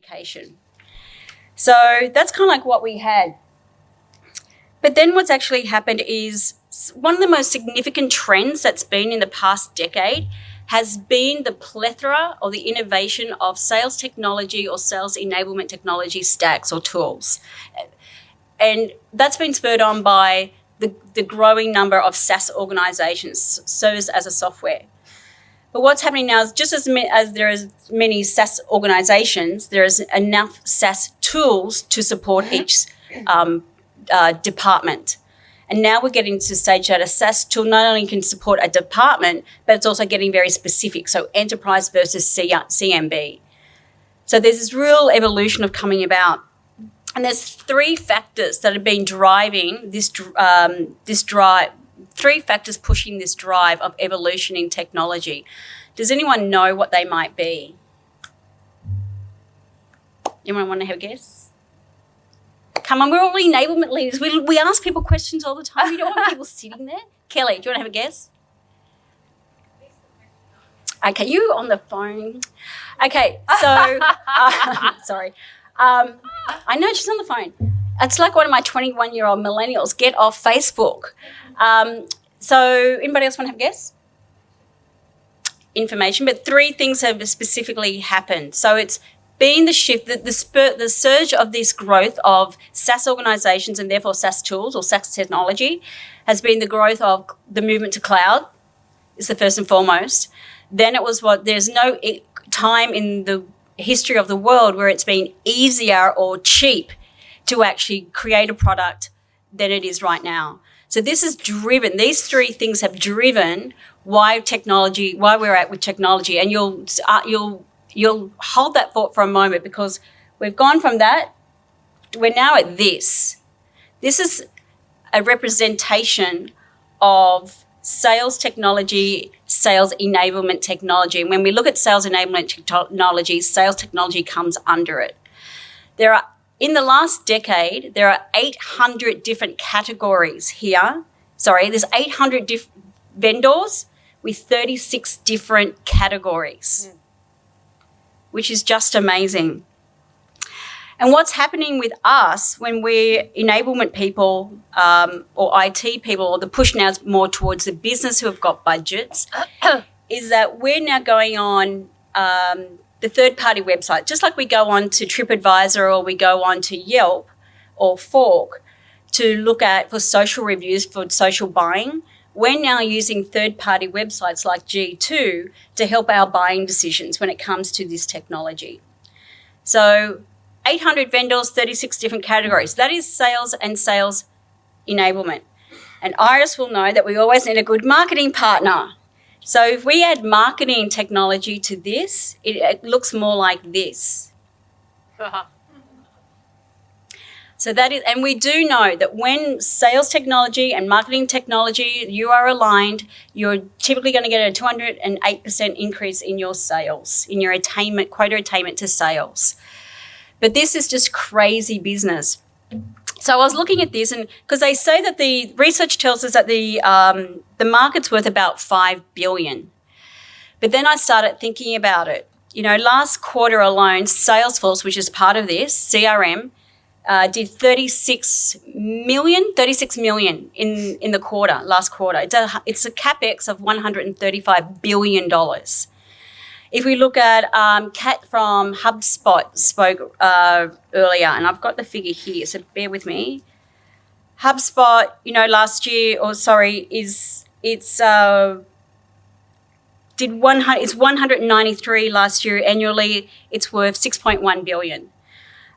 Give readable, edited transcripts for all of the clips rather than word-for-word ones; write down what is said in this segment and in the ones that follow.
education. So that's kind of like what we had. But then what's actually happened is one of the most significant trends that's been in the past decade has been the plethora or the innovation of sales technology or sales enablement technology stacks or tools. And that's been spurred on by the growing number of SaaS organizations, SaaS as a software. But what's happening now is just as there is many SaaS organizations, there is enough SaaS tools to support each department. And now we're getting to the stage that a SaaS tool not only can support a department, but it's also getting very specific. So enterprise versus CMB. So there's this real evolution of coming about. And there's three factors that have been driving this drive, three factors pushing this drive of evolution in technology. Does anyone know what they might be? Anyone want to have a guess? Come on, we're all enablement leaders. We ask people questions all the time. We don't want people sitting there. Kelly, do you want to have a guess? Okay, you on the phone. Okay, so, sorry. I know she's on the phone. It's like one of my 21-year-old millennials. Get off Facebook. So anybody else want to have a guess? Information, but three things have specifically happened. So it's been the shift, the surge of this growth of SaaS organizations and therefore SaaS tools or SaaS technology has been the growth of the movement to cloud is the first and foremost. Then it was there's no time in the history of the world where it's been easier or cheap to actually create a product than it is right now. So this has driven, these three things have driven why we're at with technology. And you'll hold that thought for a moment because we've gone from that, we're now at this. This is a representation of sales technology, sales enablement technology. And when we look at sales enablement technology, sales technology comes under it. In the last decade, there are 800 different categories here. There's 800 vendors with 36 different categories. Which is just amazing. And what's happening with us when we're enablement people or IT people, or the push now is more towards the business who have got budgets, is that we're now going on the third-party website, just like we go on to TripAdvisor or we go on to Yelp or Fork to look at for social reviews for social buying. We're now using third-party websites like G2 to help our buying decisions when it comes to this technology. So 800 vendors, 36 different categories. That is sales and sales enablement. And Iris will know that we always need a good marketing partner. So if we add marketing technology to this, it looks more like this. So that is, and we do know that when sales technology and marketing technology, you are aligned, you're typically going to get a 208% increase in your sales, in your quota attainment to sales. But this is just crazy business. So I was looking at this, and because they say that the research tells us that the market's worth about $5 billion. But then I started thinking about it. Last quarter alone, Salesforce, which is part of this, CRM, did 36 million in the quarter, last quarter. It's a capex of $135 billion. If we look at Kat from HubSpot spoke earlier, and I've got the figure here, so bear with me. HubSpot, last year, it's 193 last year annually. It's worth $6.1 billion.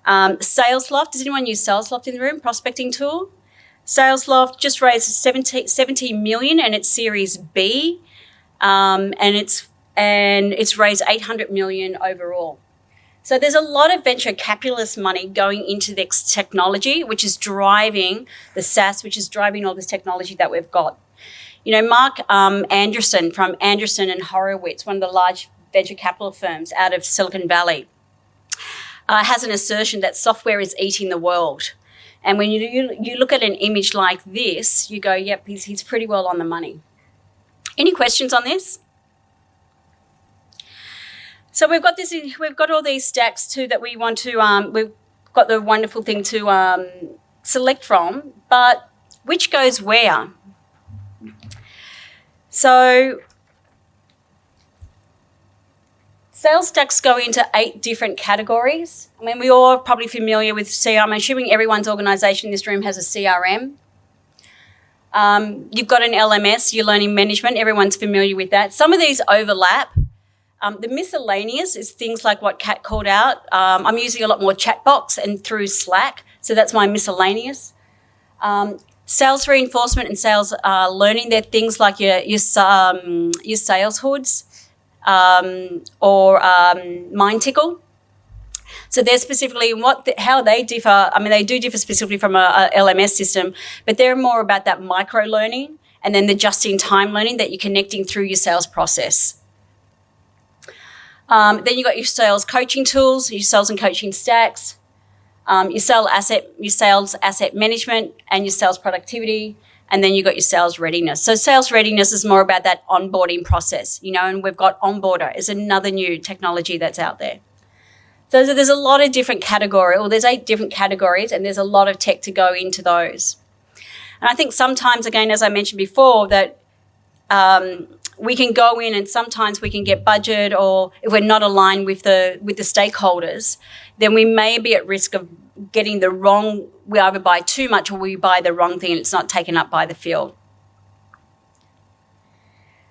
SalesLoft, does anyone use SalesLoft in the room? Prospecting tool. SalesLoft just raised 70 million and it's Series B, and it's raised 800 million overall. So there's a lot of venture capitalist money going into this technology, which is driving the SaaS, which is driving all this technology that we've got. Mark Anderson from Anderson and Horowitz, one of the large venture capital firms out of Silicon Valley, has an assertion that software is eating the world. And when you look at an image like this, you go, yep, he's pretty well on the money. Any questions on this? So we've got all these stacks too that we want to, we've got the wonderful thing to select from, but which goes where? So sales stacks go into 8 different categories. I mean, we're all probably familiar with CRM. I'm assuming everyone's organisation in this room has a CRM. You've got an LMS, your learning management. Everyone's familiar with that. Some of these overlap. The miscellaneous is things like what Kat called out. I'm using a lot more chatbots and through Slack, so that's my miscellaneous. Sales reinforcement and sales learning, they're things like your sales hoods or MindTickle. So they're specifically how they differ. I mean, they do differ specifically from a LMS system, but they're more about that micro learning and then the just-in-time learning that you're connecting through your sales process. Then you've got your sales coaching tools, your sales and coaching stacks, your sales asset management and your sales productivity, and then you've got your sales readiness. So sales readiness is more about that onboarding process, and we've got Onboarder is another new technology that's out there. So there's a lot of different there's 8 different categories, and there's a lot of tech to go into those. And I think sometimes, again, as I mentioned before, that we can go in and sometimes we can get budget, or if we're not aligned with the stakeholders, then we may be at risk of getting the wrong, we either buy too much or we buy the wrong thing and it's not taken up by the field.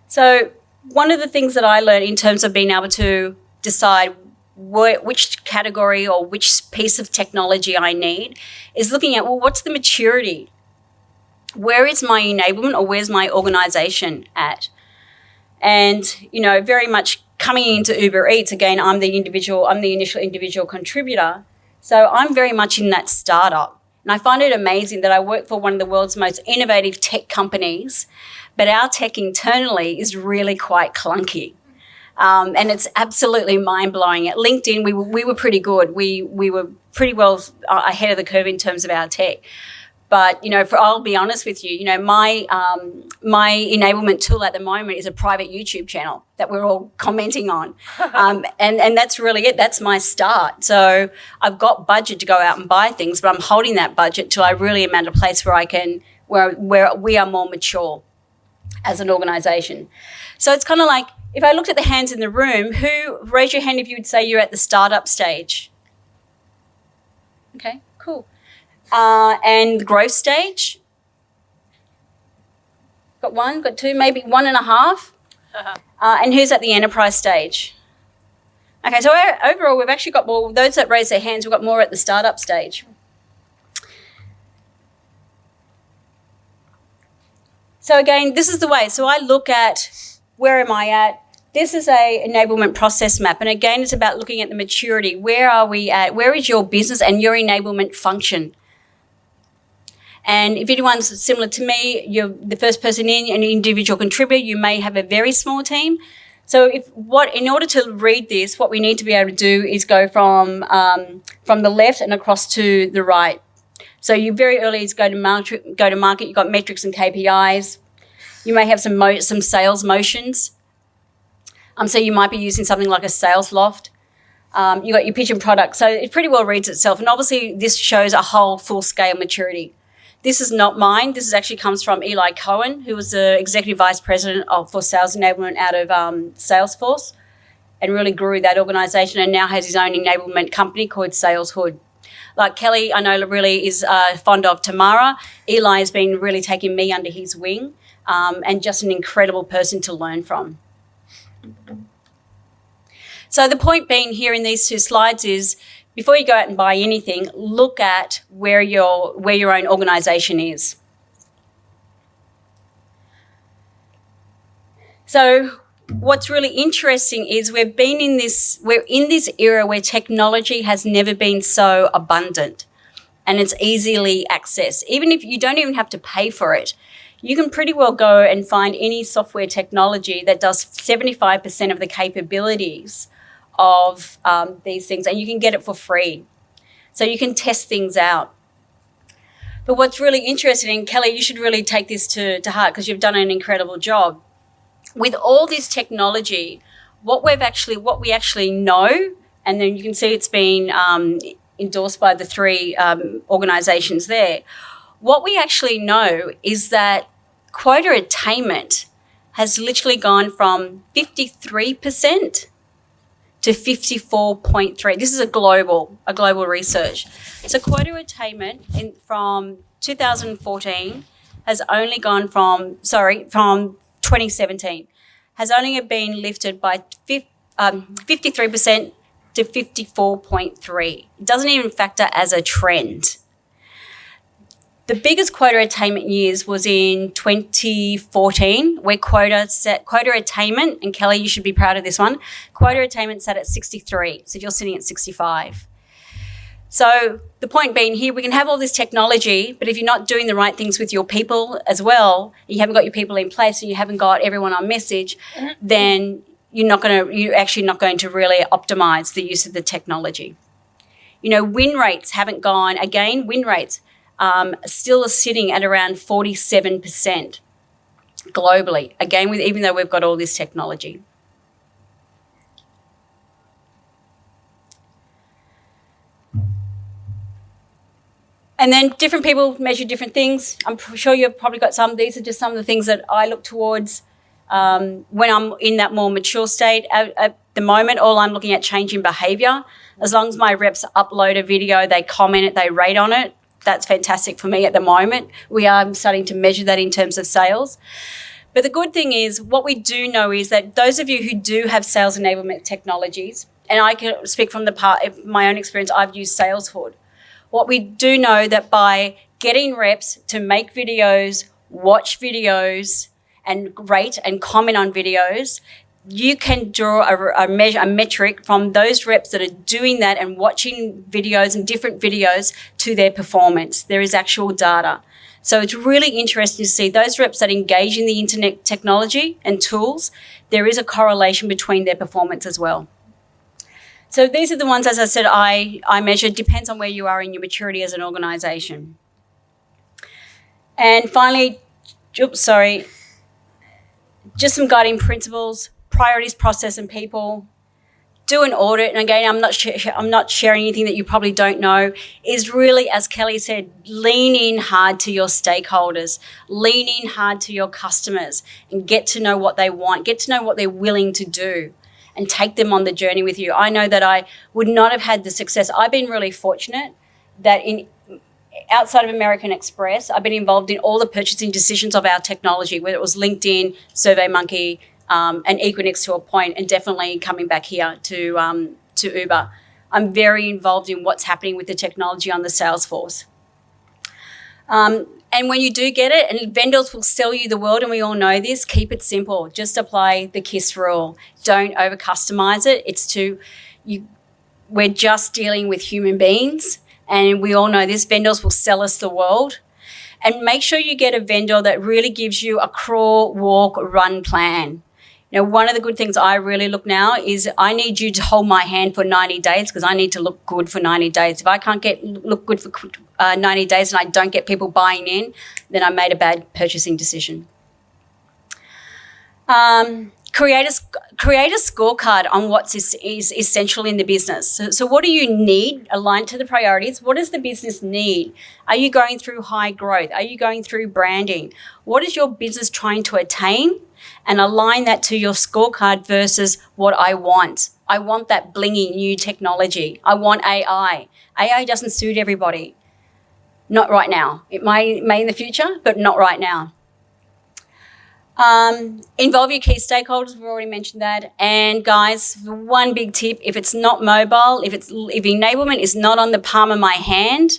So one of the things that I learned in terms of being able to decide which category or which piece of technology I need is looking at, what's the maturity? Where is my enablement, or where's my organisation at? And, very much coming into Uber Eats, again, I'm the initial individual contributor. So I'm very much in that startup. And I find it amazing that I work for one of the world's most innovative tech companies, but our tech internally is really quite clunky. And it's absolutely mind-blowing. At LinkedIn, we were pretty good. We were pretty well ahead of the curve in terms of our tech. But, I'll be honest with you, my enablement tool at the moment is a private YouTube channel that we're all commenting on. And that's really it. That's my start. So I've got budget to go out and buy things, but I'm holding that budget till I really am at a place where we are more mature as an organisation. So it's kind of like, if I looked at the hands in the room, raise your hand if you would say you're at the startup stage. Okay, cool. And the growth stage? Got 1, got 2, maybe 1.5. And who's at the enterprise stage? Okay, so overall we've actually got more, those that raise their hands, we've got more at the startup stage. So again, this is the way. So I look at, where am I at? This is a enablement process map. And again, it's about looking at the maturity. Where are we at? Where is your business and your enablement function? And if anyone's similar to me, you're the first person in, an individual contributor, you may have a very small team. So in order to read this, what we need to be able to do is go from the left and across to the right. So you very early is go to market, you've got metrics and KPIs. You may have some sales motions. So you might be using something like a sales loft. You've got your pitch and product. So it pretty well reads itself. And obviously this shows a whole full-scale maturity. This is not mine. This actually comes from Eli Cohen, who was the Executive Vice President for Sales Enablement out of Salesforce, and really grew that organisation and now has his own enablement company called Sales Hood. Like Kelly, I know really is fond of Tamara. Eli has been really taking me under his wing and just an incredible person to learn from. So the point being here in these 2 slides is, before you go out and buy anything, look at where your own organisation is. So what's really interesting is we're in this era where technology has never been so abundant and it's easily accessed. Even if you don't even have to pay for it, you can pretty well go and find any software technology that does 75% of the capabilities of these things, and you can get it for free. So you can test things out. But what's really interesting, Kelly, you should really take this to heart because you've done an incredible job. With all this technology, what we actually know, and then you can see it's been endorsed by the three organisations there. What we actually know is that quota attainment has literally gone from 53% to 54.3%. This is a global research. So quota attainment from 2014 has only gone from 2017, has only been lifted by 53% to 54.3%. It doesn't even factor as a trend. The biggest quota attainment years was in 2014, where quota attainment, and Kelly, you should be proud of this one, quota attainment sat at 63, so you're sitting at 65. So the point being here, we can have all this technology, but if you're not doing the right things with your people as well, you haven't got your people in place and you haven't got everyone on message, then you're actually not going to really optimise the use of the technology. Win rates haven't gone, again, win rates still are sitting at around 47% globally, again, even though we've got all this technology. And then different people measure different things. I'm sure you've probably got some. These are just some of the things that I look towards when I'm in that more mature state. At the moment, all I'm looking at changing behaviour. As long as my reps upload a video, they comment it, they rate on it, that's fantastic for me at the moment. We are starting to measure that in terms of sales. But the good thing is, what we do know is that those of you who do have sales enablement technologies, and I can speak from my own experience, I've used Salesforce. What we do know that by getting reps to make videos, watch videos, and rate and comment on videos, you can draw a metric from those reps that are doing that and watching videos and different videos to their performance. There is actual data. So it's really interesting to see those reps that engage in the internet technology and tools, there is a correlation between their performance as well. So these are the ones, as I said, I measure. Depends on where you are in your maturity as an organisation. And finally, just some guiding principles. Priorities, process, and people. Do an audit. And again, I'm not sharing anything that you probably don't know. Is really, as Kelly said, lean in hard to your stakeholders, lean in hard to your customers, and get to know what they want, get to know what they're willing to do, and take them on the journey with you. I know that I would not have had the success. I've been really fortunate that outside of American Express, I've been involved in all the purchasing decisions of our technology, whether it was LinkedIn, SurveyMonkey, and Equinix to a point, and definitely coming back here to Uber. I'm very involved in what's happening with the technology on the Salesforce. And when you do get it, and vendors will sell you the world, and we all know this, keep it simple. Just apply the KISS rule. Don't over-customize it. We're just dealing with human beings, and we all know this. Vendors will sell us the world. And make sure you get a vendor that really gives you a crawl, walk, run plan. One of the good things I really look now is I need you to hold my hand for 90 days because I need to look good for 90 days. If I can't look good for 90 days and I don't get people buying in, then I made a bad purchasing decision. Create a scorecard on what's is essential in the business. So what do you need aligned to the priorities? What does the business need? Are you going through high growth? Are you going through branding? What is your business trying to attain? And align that to your scorecard versus what I want. I want that blingy new technology. I want AI. AI doesn't suit everybody. Not right now. It may in the future, but not right now. Involve your key stakeholders. We've already mentioned that. And guys, one big tip: if it's not mobile, if enablement is not on the palm of my hand,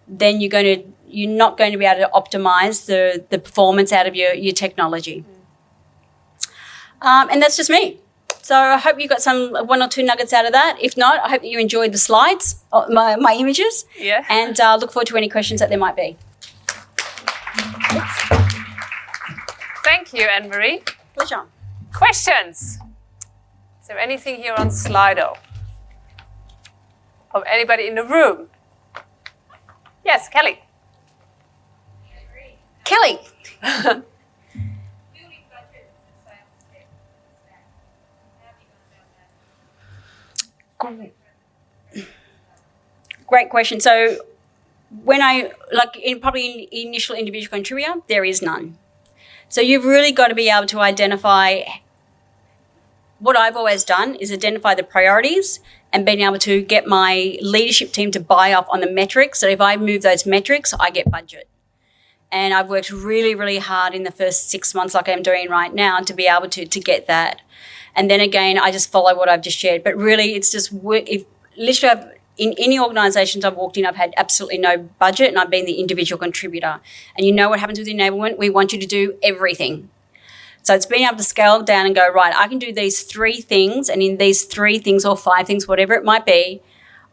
then you're not going to be able to optimize the performance out of your technology. And that's just me. So I hope you got one or two nuggets out of that. If not, I hope that you enjoyed the slides, my images. Yeah. And look forward to any questions that there might be. Thank you, Anne-Marie. Pleasure. Questions? Is there anything here on Slido? Of anybody in the room? Yes, Kelly. Kelly. Great question. So when probably in initial individual contributor, there is none. So you've really got to be able to identify. What I've always done is identify the priorities and being able to get my leadership team to buy up on the metrics. So if I move those metrics, I get budget. And I've worked really, really hard in the first 6 months, like I'm doing right now, to be able to get that. And then again, I just follow what I've just shared. But really, it's just in any organisations I've walked in, I've had absolutely no budget, and I've been the individual contributor. And you know what happens with enablement? We want you to do everything. So it's being able to scale down and go, right, I can do these 3 things, and in these 3 things or 5 things, whatever it might be,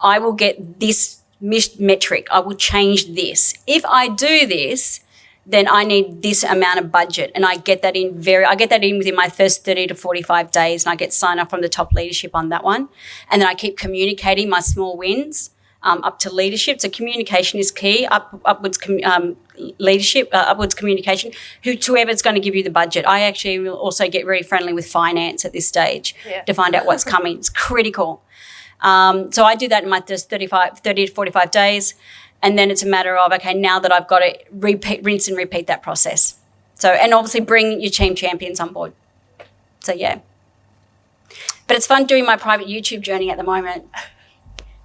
I will get this metric. I will change this. If I do this, then I need this amount of budget, and I get that in within my first 30 to 45 days, and I get signed up from the top leadership on that one. And then I keep communicating my small wins up to leadership. So communication is key. Upwards communication. Whoever's going to give you the budget. I actually will also get very friendly with finance at this stage to find out what's coming. It's critical. So I do that in my first 30 to 45 days. And then it's a matter of, okay, now that I've got to rinse and repeat that process. So, and obviously bring your team champions on board. So, yeah. But it's fun doing my private YouTube journey at the moment.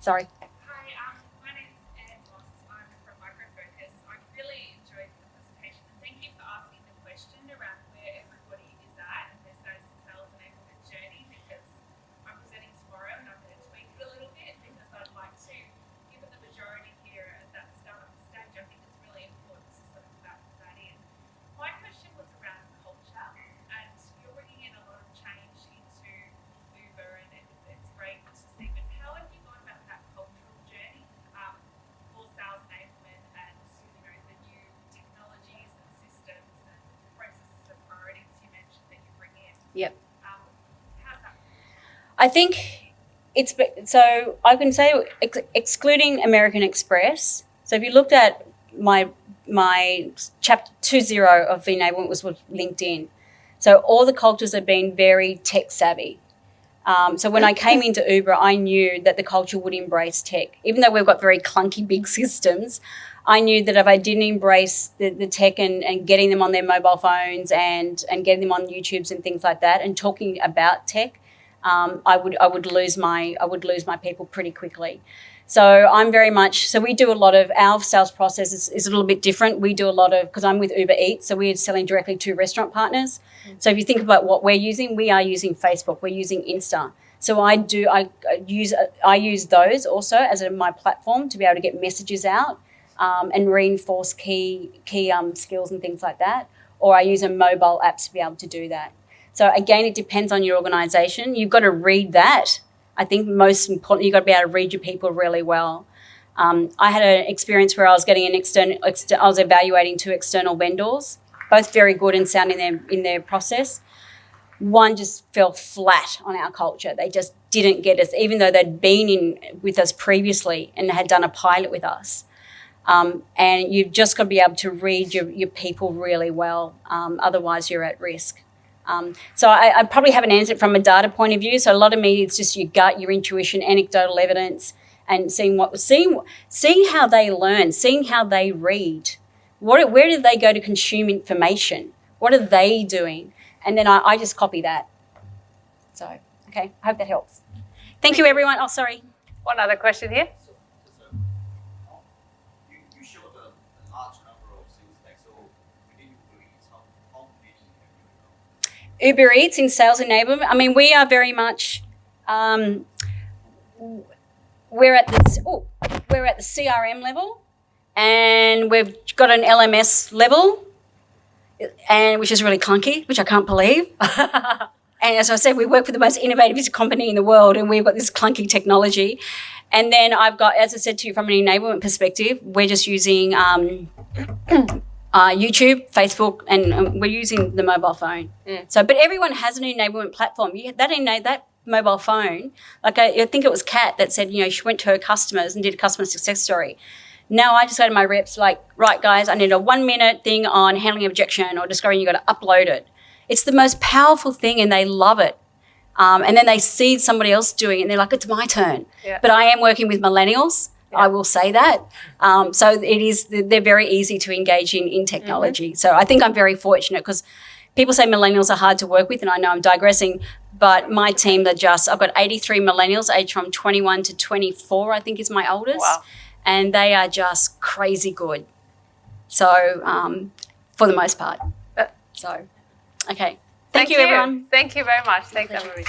Sorry. Hi, my name's Anne Moss. I'm from Microfocus. I really enjoyed the presentation. And thank you for asking the question around where everybody is at and their sales enablement journey, because I'm presenting tomorrow and I'm going to tweak it a little bit because I'd like to, given the majority here at that startup stage, I think it's really important to sort of factor that in. My question was around culture, and you're bringing in a lot of change into Uber, and it's great to see, but how have you gone about that cultural journey for sales enablement and the new technologies and systems and processes and priorities you mentioned that you bring in? Yep. How's that? I think so I can say excluding American Express. So if you looked at my chapter 2.0 of enablement was with LinkedIn. So all the cultures have been very tech savvy. So when I came into Uber, I knew that the culture would embrace tech. Even though we've got very clunky big systems, I knew that if I didn't embrace the tech and getting them on their mobile phones and getting them on YouTubes and things like that and talking about tech, I would lose my people pretty quickly. So we do a lot of, our sales process is a little bit different. We do a lot of, because I'm with Uber Eats, so we're selling directly to restaurant partners. So if you think about what we're using, we are using Facebook, we're using Insta. So I use those also as my platform to be able to get messages out and reinforce key skills and things like that. Or I use a mobile app to be able to do that. So again, it depends on your organisation. You've got to read that. I think most importantly, you've got to be able to read your people really well. I had an experience where I was getting I was evaluating 2 external vendors, both very good and sound in their process. One just fell flat on our culture. They just didn't get us, even though they'd been in with us previously and had done a pilot with us. And you've just got to be able to read your people really well. Otherwise, you're at risk. So I probably haven't answered from a data point of view. So a lot of me, it's just your gut, your intuition, anecdotal evidence, and seeing how they learn, seeing how they read. Where do they go to consume information? What are they doing? And then I just copy that. So, okay, I hope that helps. Thank you, everyone. Oh, sorry. One other question here. You showed a large number of things, like, so within Uber Eats, how many have you Uber Eats in sales enablement. I mean, we are very much we're at the CRM level, and we've got an LMS level, and which is really clunky, which I can't believe. And as I said, we work with the most innovative company in the world, and we've got this clunky technology. And then I've got, as I said to you, from an enablement perspective, we're just using YouTube, Facebook, and we're using the mobile phone. So, but everyone has an enablement platform. That mobile phone, like I think it was Kat that said, she went to her customers and did a customer success story. Now I just go to my reps like, right, guys, I need a 1-minute thing on handling objection or discovery. You got to upload it. It's the most powerful thing, and they love it. And then they see somebody else doing it and they're like, it's my turn. Yeah. But I am working with millennials. Yeah. I will say that. So they're very easy to engage in technology. So I think I'm very fortunate because people say millennials are hard to work with, and I know I'm digressing, but my team I've got 83 millennials aged from 21 to 24, I think is my oldest. Wow. And they are just crazy good. So for the most part. So, okay. Thank you, everyone. Thank you very much. Thanks, Anne-Marie.